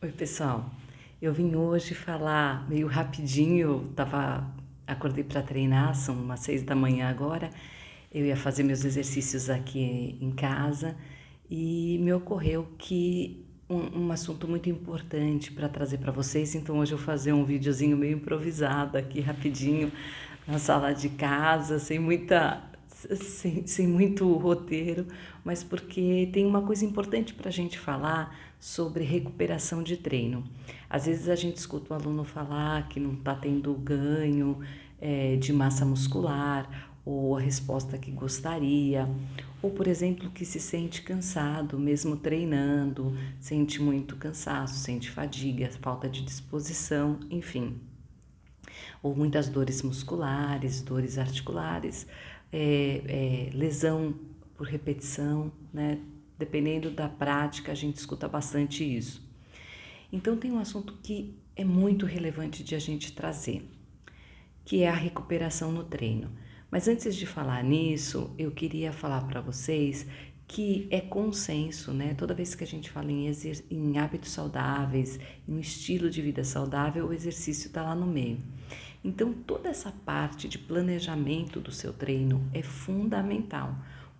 Oi, pessoal. Eu vim hoje falar meio rapidinho. Acordei para treinar, são umas 6 da manhã agora. Eu ia fazer meus exercícios aqui em casa e me ocorreu que um assunto muito importante para trazer para vocês. Então hoje eu vou fazer um videozinho meio improvisado aqui rapidinho na sala de casa, sem muito roteiro, mas porque tem uma coisa importante para a gente falar sobre recuperação de treino. Às vezes a gente escuta o aluno falar que não está tendo ganho de massa muscular ou a resposta que gostaria, ou por exemplo que se sente cansado mesmo treinando, sente muito cansaço, sente fadiga, falta de disposição, enfim, ou muitas dores musculares, dores articulares, lesão por repetição, né? Dependendo da prática, a gente escuta bastante isso. Então, tem um assunto que é muito relevante de a gente trazer, que é a recuperação no treino. Mas antes de falar nisso, eu queria falar para vocês que é consenso, né? Toda vez que a gente fala em hábitos saudáveis, em um estilo de vida saudável, o exercício está lá no meio. Então, toda essa parte de planejamento do seu treino é fundamental,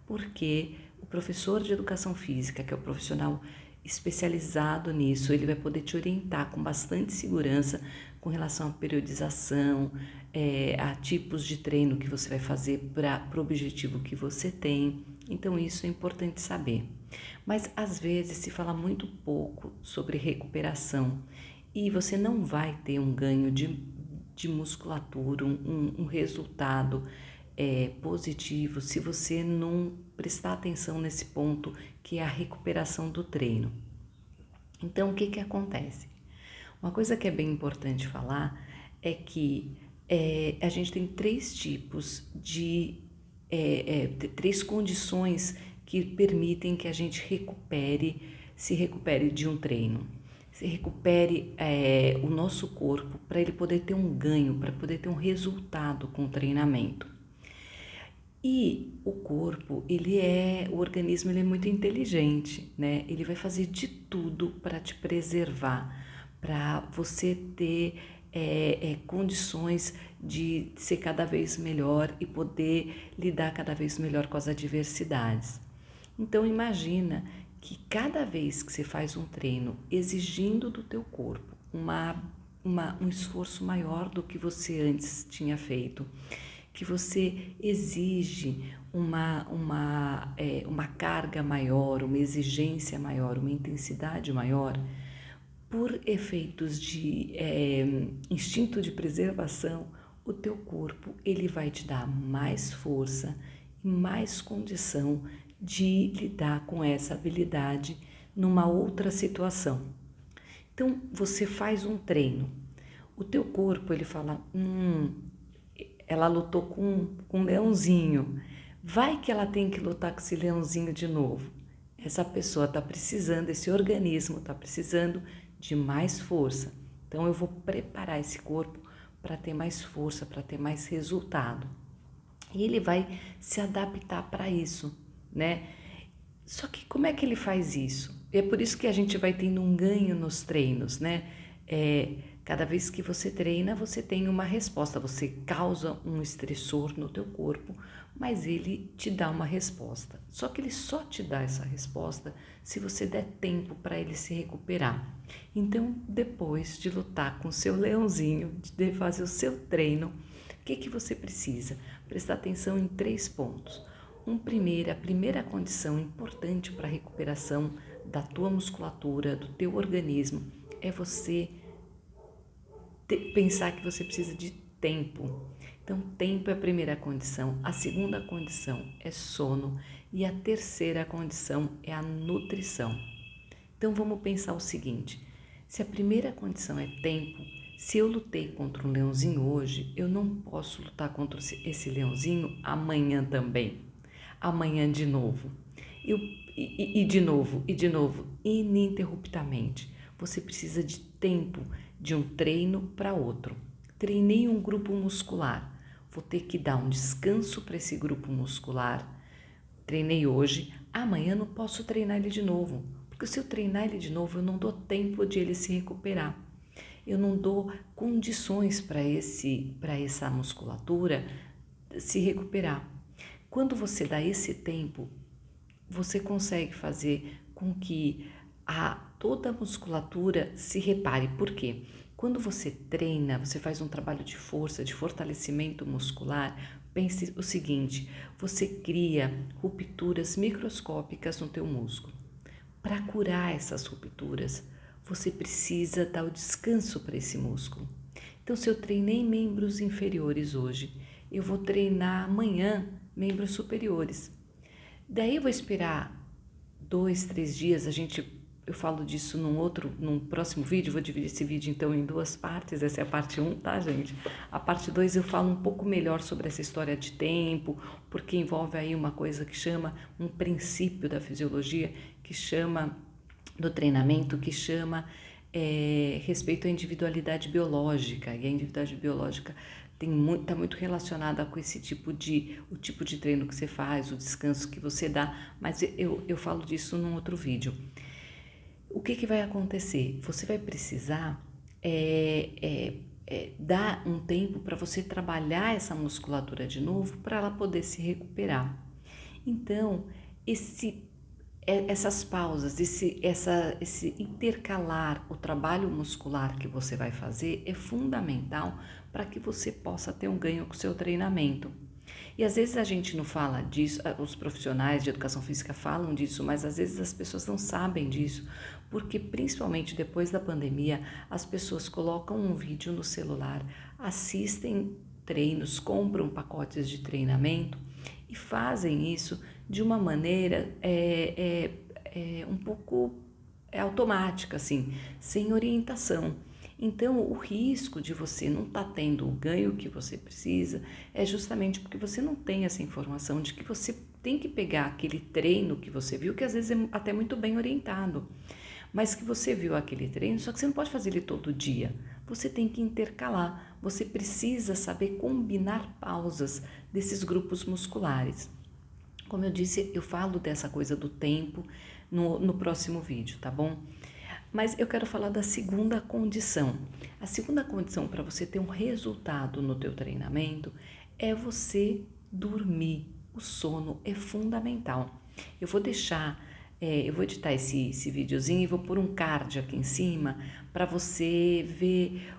porque o professor de educação física, que é o profissional especializado nisso, ele vai poder te orientar com bastante segurança com relação à periodização, a tipos de treino que você vai fazer para o objetivo que você tem. Então, isso é importante saber. Mas, às vezes, se fala muito pouco sobre recuperação e você não vai ter um ganho de musculatura, um resultado positivo se você não prestar atenção nesse ponto que é a recuperação do treino. Então, o que acontece? Uma coisa que é bem importante falar é que a gente tem três tipos três condições que permitem que a gente se recupere de um treino. Se recupere o nosso corpo para ele poder ter um ganho, para poder ter um resultado com o treinamento. E o corpo, o organismo ele é muito inteligente, né? Ele vai fazer de tudo para te preservar, para você ter condições de ser cada vez melhor e poder lidar cada vez melhor com as adversidades. Então imagina que cada vez que você faz um treino exigindo do teu corpo um esforço maior do que você antes tinha feito, que você exige uma carga maior, uma exigência maior, uma intensidade maior, por efeitos de instinto de preservação, o teu corpo ele vai te dar mais força e mais condição de lidar com essa habilidade numa outra situação. Então, você faz um treino, o teu corpo ele fala, ela lutou com um leãozinho, vai que ela tem que lutar com esse leãozinho de novo. Essa pessoa está precisando, esse organismo está precisando de mais força. Então eu vou preparar esse corpo para ter mais força, para ter mais resultado. E ele vai se adaptar para isso, né? Só que como é que ele faz isso? É por isso que a gente vai tendo um ganho nos treinos, né? Cada vez que você treina, você tem uma resposta, você causa um estressor no teu corpo, mas ele te dá uma resposta. Só que ele só te dá essa resposta se você der tempo para ele se recuperar. Então, depois de lutar com o seu leãozinho, de fazer o seu treino, o que você precisa? Prestar atenção em 3 pontos. A primeira condição importante para a recuperação da tua musculatura, do teu organismo, é você pensar que você precisa de tempo. Então, tempo é a primeira condição, a segunda condição é sono e a terceira condição é a nutrição. Então, vamos pensar o seguinte, se a primeira condição é tempo, se eu lutei contra um leãozinho hoje, eu não posso lutar contra esse leãozinho amanhã também, amanhã de novo, de novo, ininterruptamente. Você precisa de tempo de um treino para outro. Treinei um grupo muscular, vou ter que dar um descanso para esse grupo muscular. Treinei hoje, amanhã não posso treinar ele de novo, Porque se eu treinar ele de novo, eu não dou tempo de ele se recuperar. Eu não dou condições para essa musculatura se recuperar. Quando você dá esse tempo, você consegue fazer com que toda a musculatura se repare. Por quê? Quando você treina, você faz um trabalho de força, de fortalecimento muscular, pense o seguinte: você cria rupturas microscópicas no teu músculo. Para curar essas rupturas, você precisa dar o descanso para esse músculo. Então, se eu treinei membros inferiores hoje, eu vou treinar amanhã membros superiores. Daí eu vou esperar 2, 3 dias, eu falo disso num próximo vídeo, vou dividir esse vídeo então em 2 partes, essa é a parte 1, tá, gente? A parte 2 eu falo um pouco melhor sobre essa história de tempo, porque envolve aí uma coisa que chama um princípio da fisiologia, que chama do treinamento, que chama respeito à individualidade biológica, e a individualidade biológica está muito relacionada com o tipo de treino que você faz, o descanso que você dá, mas eu falo disso num outro vídeo. O que vai acontecer? Você vai precisar dar um tempo para você trabalhar essa musculatura de novo, para ela poder se recuperar. Então, essas pausas, esse intercalar o trabalho muscular que você vai fazer é fundamental para que você possa ter um ganho com o seu treinamento. E às vezes a gente não fala disso, os profissionais de educação física falam disso, mas às vezes as pessoas não sabem disso, porque principalmente depois da pandemia, as pessoas colocam um vídeo no celular, assistem treinos, compram pacotes de treinamento e fazem isso de uma maneira um pouco automática, assim, sem orientação. Então, o risco de você não estar tendo o ganho que você precisa é justamente porque você não tem essa informação de que você tem que pegar aquele treino que você viu, que às vezes é até muito bem orientado, mas que você viu aquele treino, só que você não pode fazer ele todo dia. Você tem que intercalar, você precisa saber combinar pausas desses grupos musculares. Como eu disse, eu falo dessa coisa do tempo no próximo vídeo, tá bom? Mas eu quero falar da segunda condição. A segunda condição para você ter um resultado no teu treinamento é você dormir. O sono é fundamental. Eu vou editar esse videozinho e vou pôr um card aqui em cima para você ver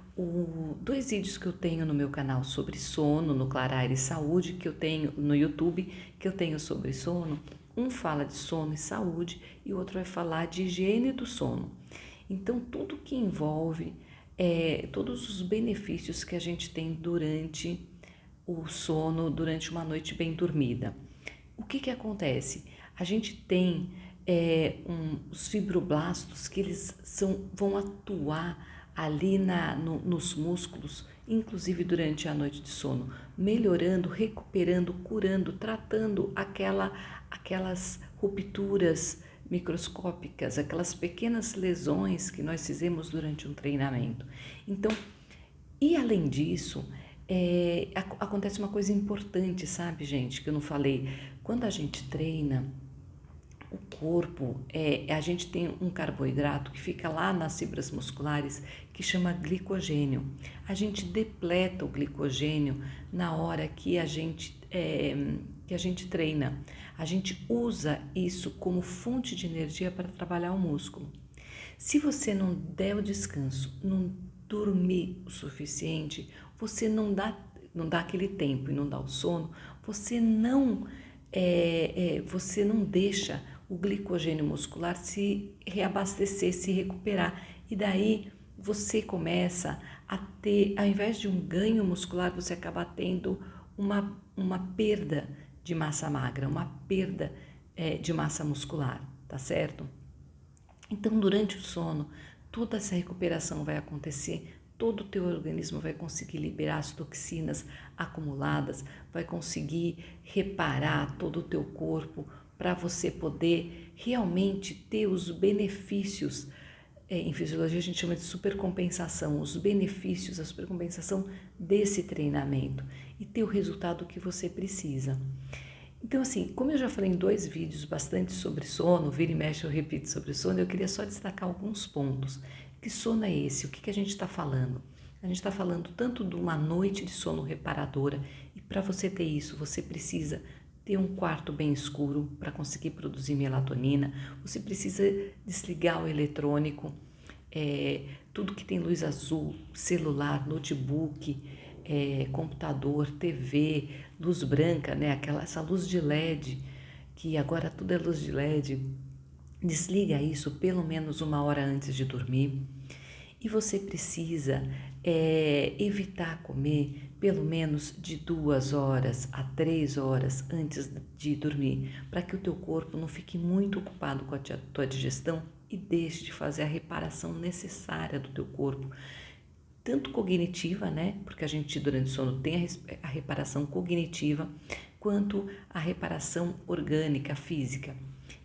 2 vídeos que eu tenho no meu canal sobre sono, no Claraire Saúde, que eu tenho no YouTube, que eu tenho sobre sono. Um fala de sono e saúde e o outro vai falar de higiene do sono. Então, tudo que envolve todos os benefícios que a gente tem durante o sono, durante uma noite bem dormida. O que acontece? A gente tem os fibroblastos que eles vão atuar ali nos músculos, inclusive durante a noite de sono, melhorando, recuperando, curando, tratando aquelas rupturas microscópicas, aquelas pequenas lesões que nós fizemos durante um treinamento. Então, e além disso, acontece uma coisa importante, sabe, gente, que eu não falei. Quando a gente treina, o corpo, a gente tem um carboidrato que fica lá nas fibras musculares que chama glicogênio. A gente depleta o glicogênio na hora que a gente treina. A gente usa isso como fonte de energia para trabalhar o músculo. Se você não der o descanso, não dormir o suficiente, você não dá aquele tempo e não dá o sono, você não deixa o glicogênio muscular se reabastecer, se recuperar. E daí você começa a ter, ao invés de um ganho muscular, você acaba tendo uma perda de massa magra, uma perda de massa muscular, tá certo? Então, durante o sono, toda essa recuperação vai acontecer, todo o teu organismo vai conseguir liberar as toxinas acumuladas, vai conseguir reparar todo o teu corpo para você poder realmente ter os benefícios. Em fisiologia a gente chama de supercompensação, os benefícios, a supercompensação desse treinamento e ter o resultado que você precisa. Então, assim, como eu já falei em 2 vídeos bastante sobre sono, vira e mexe eu repito sobre sono, eu queria só destacar alguns pontos. Que sono é esse? O que a gente está falando? A gente está falando tanto de uma noite de sono reparadora, e para você ter isso, você precisa ter um quarto bem escuro para conseguir produzir melatonina, você precisa desligar o eletrônico, tudo que tem luz azul, celular, notebook, computador, TV, luz branca, né? Essa luz de LED, que agora tudo é luz de LED, desliga isso pelo menos 1 hora antes de dormir. E você precisa evitar comer pelo menos de 2 horas a 3 horas antes de dormir, para que o teu corpo não fique muito ocupado com a tua digestão e deixe de fazer a reparação necessária do teu corpo, tanto cognitiva, né? Porque a gente durante o sono tem a reparação cognitiva, quanto a reparação orgânica, física.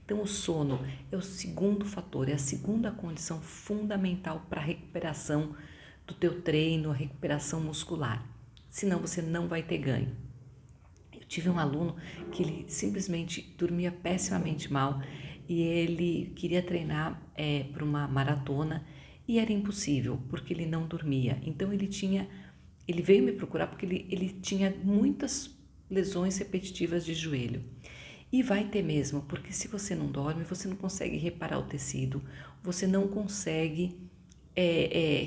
Então, o sono é o segundo fator, é a segunda condição fundamental para a recuperação do teu treino, a recuperação muscular. Senão, você não vai ter ganho. Eu tive um aluno que ele simplesmente dormia pessimamente mal e ele queria treinar para uma maratona e era impossível, porque ele não dormia. Então, ele veio me procurar porque ele tinha muitas lesões repetitivas de joelho. E vai ter mesmo, porque se você não dorme, você não consegue reparar o tecido, você não consegue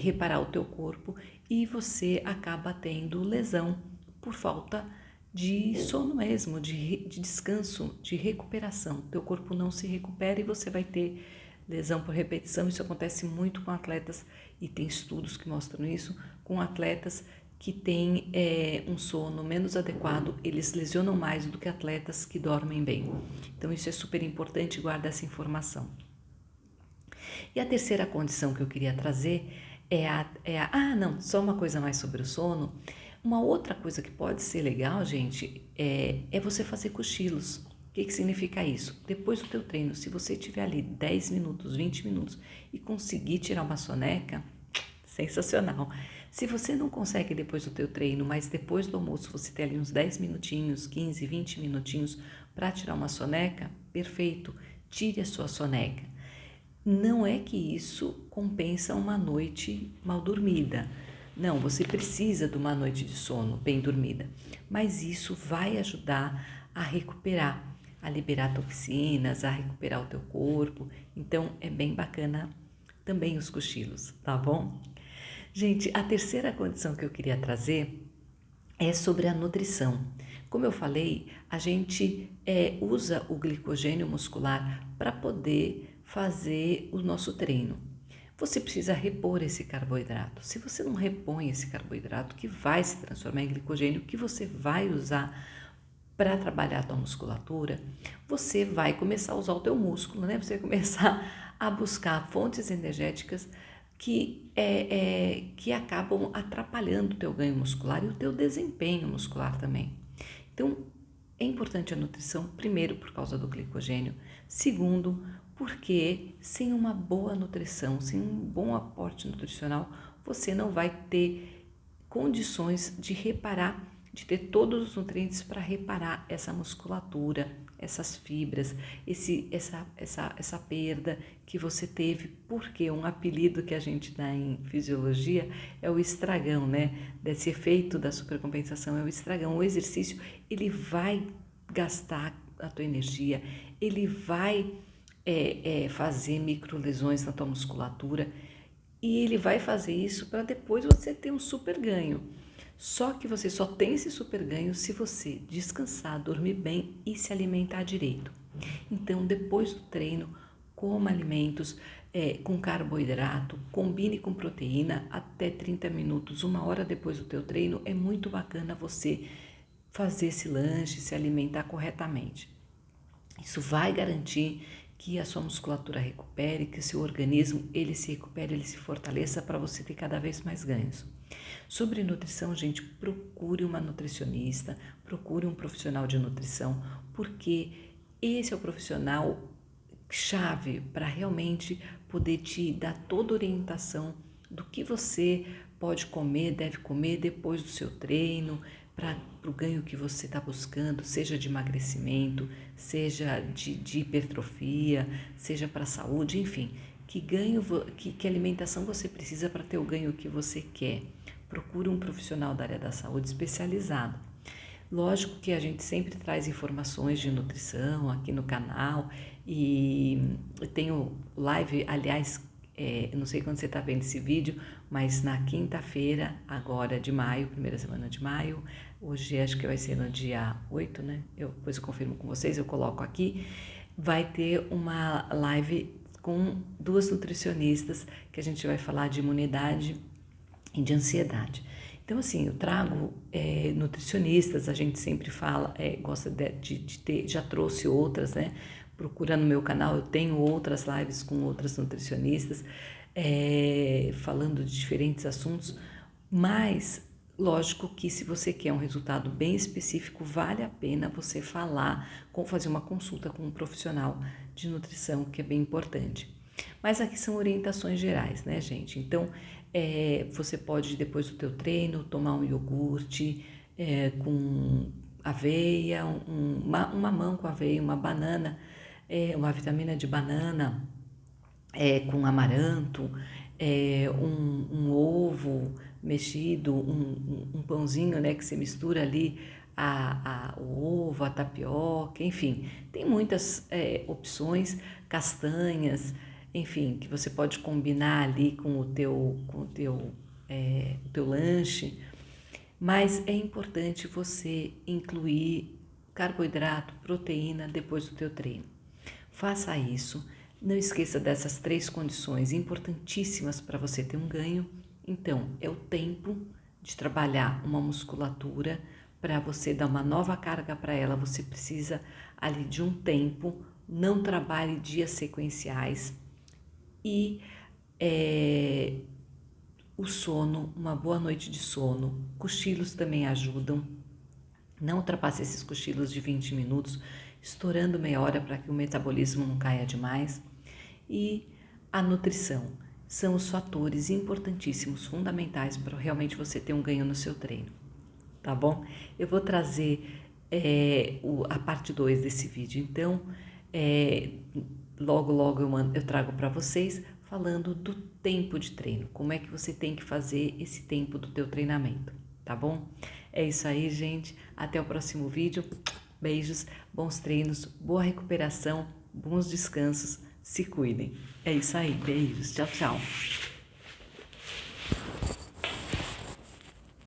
reparar o teu corpo e você acaba tendo lesão por falta de sono mesmo, de descanso, de recuperação. Teu corpo não se recupera e você vai ter lesão por repetição. Isso acontece muito com atletas e tem estudos que mostram isso, com atletas que têm um sono menos adequado, eles lesionam mais do que atletas que dormem bem. Então isso é super importante, guarda essa informação. E a terceira condição que eu queria trazer só uma coisa mais sobre o sono. Uma outra coisa que pode ser legal, gente, é você fazer cochilos. O que significa isso? Depois do teu treino, se você tiver ali 10 minutos, 20 minutos e conseguir tirar uma soneca, sensacional. Se você não consegue depois do teu treino, mas depois do almoço você tem ali uns 10 minutinhos, 15, 20 minutinhos para tirar uma soneca, perfeito, tire a sua soneca. Não é que isso compensa uma noite mal dormida. Não, você precisa de uma noite de sono bem dormida, mas isso vai ajudar a recuperar, a liberar toxinas, a recuperar o teu corpo. Então é bem bacana também os cochilos, tá bom? Gente, a terceira condição que eu queria trazer é sobre a nutrição. Como eu falei, a gente usa o glicogênio muscular para poder fazer o nosso treino. Você precisa repor esse carboidrato. Se você não repõe esse carboidrato, que vai se transformar em glicogênio, que você vai usar para trabalhar a tua musculatura, você vai começar a usar o teu músculo, né? Você vai começar a buscar fontes energéticas que acabam atrapalhando o teu ganho muscular e o teu desempenho muscular também. Então, é importante a nutrição, primeiro, por causa do glicogênio, segundo, porque sem uma boa nutrição, sem um bom aporte nutricional, você não vai ter condições de reparar, de ter todos os nutrientes para reparar essa musculatura, essas fibras, essa perda que você teve, porque um apelido que a gente dá em fisiologia é o estragão, né? Desse efeito da supercompensação é o estragão. O exercício, ele vai gastar a tua energia, ele vai fazer microlesões na tua musculatura e ele vai fazer isso para depois você ter um super ganho. Só que você só tem esse super ganho se você descansar, dormir bem e se alimentar direito. Então, depois do treino, coma alimentos com carboidrato, combine com proteína até 30 minutos, 1 hora depois do teu treino. É muito bacana você fazer esse lanche, se alimentar corretamente. Isso vai garantir que a sua musculatura recupere, que o seu organismo ele se recupere, ele se fortaleça para você ter cada vez mais ganhos. Sobre nutrição, gente, procure uma nutricionista, procure um profissional de nutrição, porque esse é o profissional chave para realmente poder te dar toda a orientação do que você pode comer, deve comer depois do seu treino, para o ganho que você está buscando, seja de emagrecimento, seja de hipertrofia, seja para a saúde, enfim. Que alimentação você precisa para ter o ganho que você quer? Procure um profissional da área da saúde especializado. Lógico que a gente sempre traz informações de nutrição aqui no canal e eu tenho live, aliás, não sei quando você está vendo esse vídeo, mas na quinta-feira, agora de maio, primeira semana de maio, hoje acho que vai ser no dia 8, né? Depois eu confirmo com vocês, eu coloco aqui, vai ter uma live com 2 nutricionistas que a gente vai falar de imunidade e de ansiedade. Então, assim, eu trago nutricionistas, a gente sempre fala, gosta de ter, já trouxe outras, né? Procura no meu canal, eu tenho outras lives com outras nutricionistas, falando de diferentes assuntos, mas lógico que se você quer um resultado bem específico, vale a pena você fazer uma consulta com um profissional de nutrição, que é bem importante. Mas aqui são orientações gerais, né, gente? Então, você pode, depois do teu treino, tomar um iogurte com aveia, uma mamão com aveia, uma banana, uma vitamina de banana com amaranto, um ovo mexido, um pãozinho, né, que você mistura ali o ovo, a tapioca, enfim, tem muitas opções, castanhas, enfim, que você pode combinar ali com o teu lanche, mas é importante você incluir carboidrato, proteína depois do teu treino. Faça isso, não esqueça dessas 3 condições importantíssimas para você ter um ganho. Então, é o tempo de trabalhar uma musculatura. Para você dar uma nova carga para ela, você precisa ali de um tempo, não trabalhe dias sequenciais e o sono, uma boa noite de sono, cochilos também ajudam, não ultrapasse esses cochilos de 20 minutos, estourando meia hora para que o metabolismo não caia demais. E a nutrição são os fatores importantíssimos, fundamentais para realmente você ter um ganho no seu treino, tá bom? Eu vou trazer a parte 2 desse vídeo, então logo eu trago para vocês falando do tempo de treino, como é que você tem que fazer esse tempo do teu treinamento, tá bom? É isso aí, gente, até o próximo vídeo, beijos, bons treinos, boa recuperação, bons descansos, se cuidem. É isso aí, beijos, tchau, tchau.